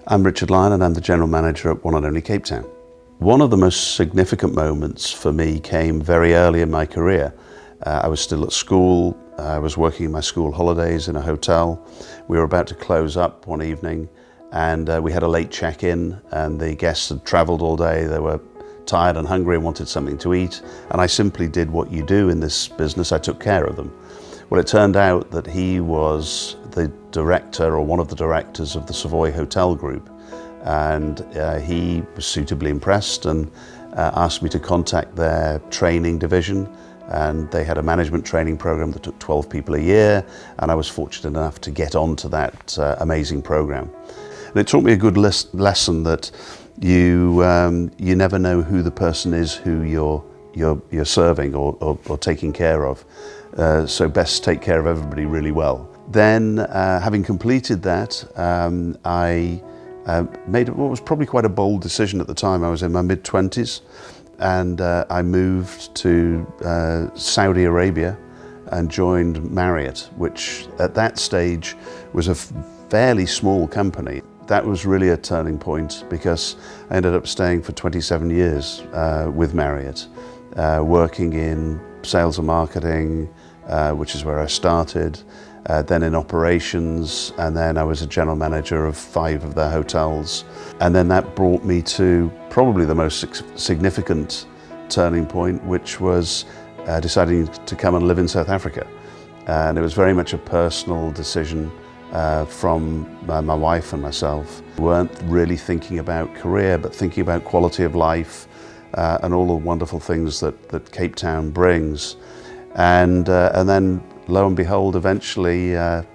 I'm Richard Lyon and I'm the General Manager at One&Only Cape Town. One of the most significant moments for me came very early in my career. I was still at school, I was working my school holidays in a hotel. We were about to close up one evening and we had a late check-in and the guests had travelled all day. They were tired and hungry and wanted something to eat, and I simply did what you do in this business. I took care of them. Well, it turned out that he was the director, or one of the directors, of the Savoy Hotel Group, and he was suitably impressed and asked me to contact their training division, and they had a management training program that took 12 people a year, and I was fortunate enough to get onto that amazing program. And it taught me a good lesson that you never know who the person is who you're serving or taking care of. So best take care of everybody really well. Then, having completed that, I made what was probably quite a bold decision at the time. I was in my mid-20s, and I moved to Saudi Arabia and joined Marriott, which at that stage was a fairly small company. That was really a turning point because I ended up staying for 27 years with Marriott, working in sales and marketing, which is where I started, then in operations, and then I was a general manager of 5 of their hotels. And then that brought me to probably the most significant turning point, which was deciding to come and live in South Africa. And it was very much a personal decision from my wife and myself. We weren't really thinking about career, but thinking about quality of life and all the wonderful things that Cape Town brings. And then, lo and behold, eventually I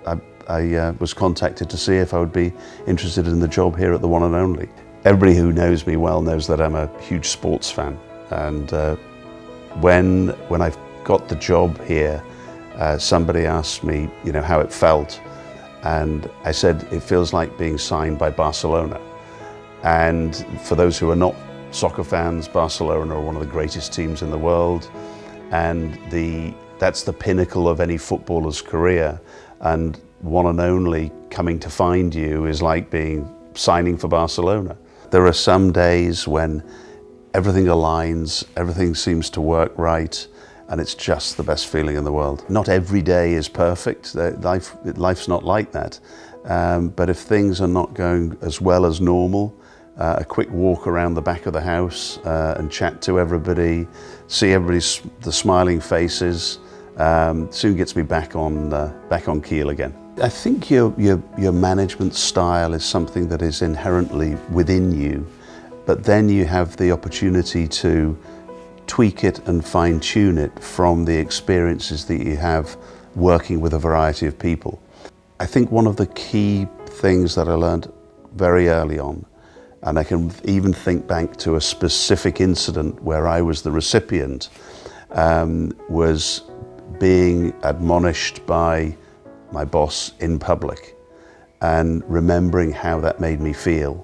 was contacted to see if I would be interested in the job here at the One&Only. Everybody who knows me well knows that I'm a huge sports fan. And when I got the job here, somebody asked me, how it felt. And I said, it feels like being signed by Barcelona. And for those who are not soccer fans, Barcelona are one of the greatest teams in the world. And that's the pinnacle of any footballer's career. And One&Only coming to find you is like signing for Barcelona. There are some days when everything aligns, everything seems to work right, and it's just the best feeling in the world. Not every day is perfect. Life's not like that. But if things are not going as well as normal, a quick walk around the back of the house and chat to everybody, see the smiling faces, soon gets me back on keel again. I think your management style is something that is inherently within you, but then you have the opportunity to tweak it and fine-tune it from the experiences that you have working with a variety of people. I think one of the key things that I learned very early on, and I can even think back to a specific incident where I was the recipient, was being admonished by my boss in public and remembering how that made me feel,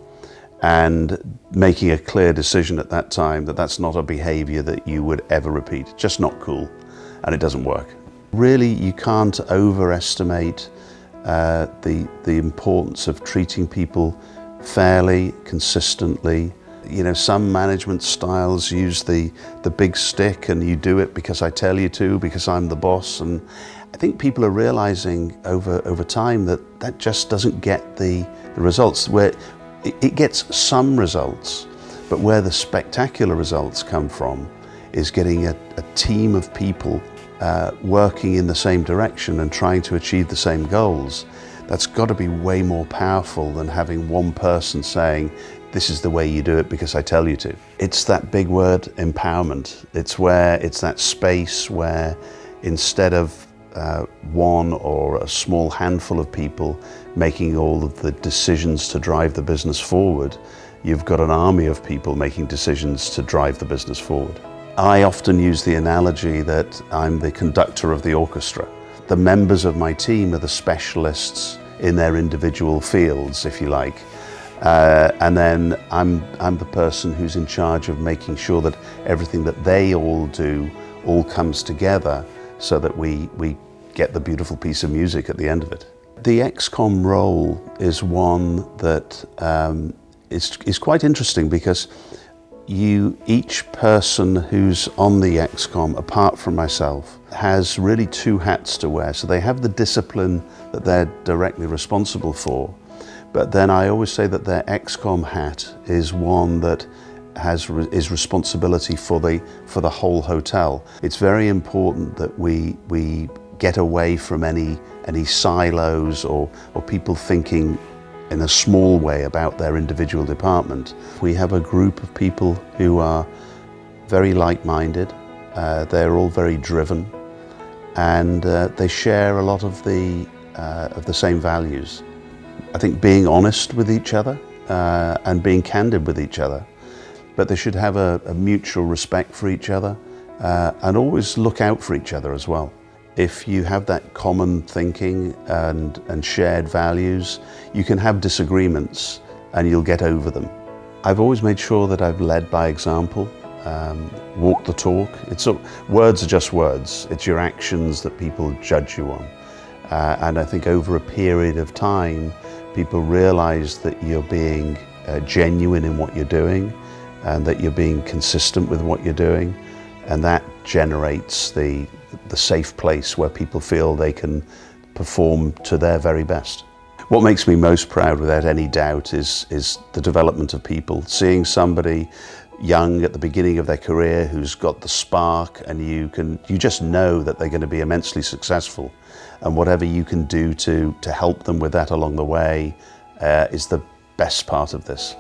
and making a clear decision at that time that that's not a behavior that you would ever repeat. It's just not cool, and it doesn't work. Really, you can't overestimate the importance of treating people fairly, consistently. Some management styles use the big stick, and you do it because I tell you to, because I'm the boss. And I think people are realizing over time that just doesn't get the results. Where it gets some results, but where the spectacular results come from is getting a team of people working in the same direction and trying to achieve the same goals. That's got to be way more powerful than having one person saying, this is the way you do it because I tell you to. It's that big word, empowerment. It's that space where instead of one or a small handful of people making all of the decisions to drive the business forward, you've got an army of people making decisions to drive the business forward. I often use the analogy that I'm the conductor of the orchestra. The members of my team are the specialists in their individual fields, if you like. And then I'm the person who's in charge of making sure that everything that they all do all comes together so that we get the beautiful piece of music at the end of it. The XCOM role is one that is quite interesting because each person who's on the XCOM, apart from myself, has really two hats to wear. So they have the discipline that they're directly responsible for, but then I always say that their XCOM hat is one that is responsibility for the whole hotel. It's very important that we get away from any silos or people thinking in a small way about their individual department. We have a group of people who are very like-minded. They're all very driven, and they share a lot of the same values. I think being honest with each other and being candid with each other, but they should have a mutual respect for each other and always look out for each other as well. If you have that common thinking and shared values, you can have disagreements and you'll get over them. I've always made sure that I've led by example, walked the talk. Words are just words. It's your actions that people judge you on. And I think over a period of time, people realize that you're being genuine in what you're doing and that you're being consistent with what you're doing. And that generates the safe place where people feel they can perform to their very best. What makes me most proud, without any doubt, is the development of people. Seeing somebody young at the beginning of their career who's got the spark, and you just know that they're going to be immensely successful, and whatever you can do to help them with that along the way is the best part of this.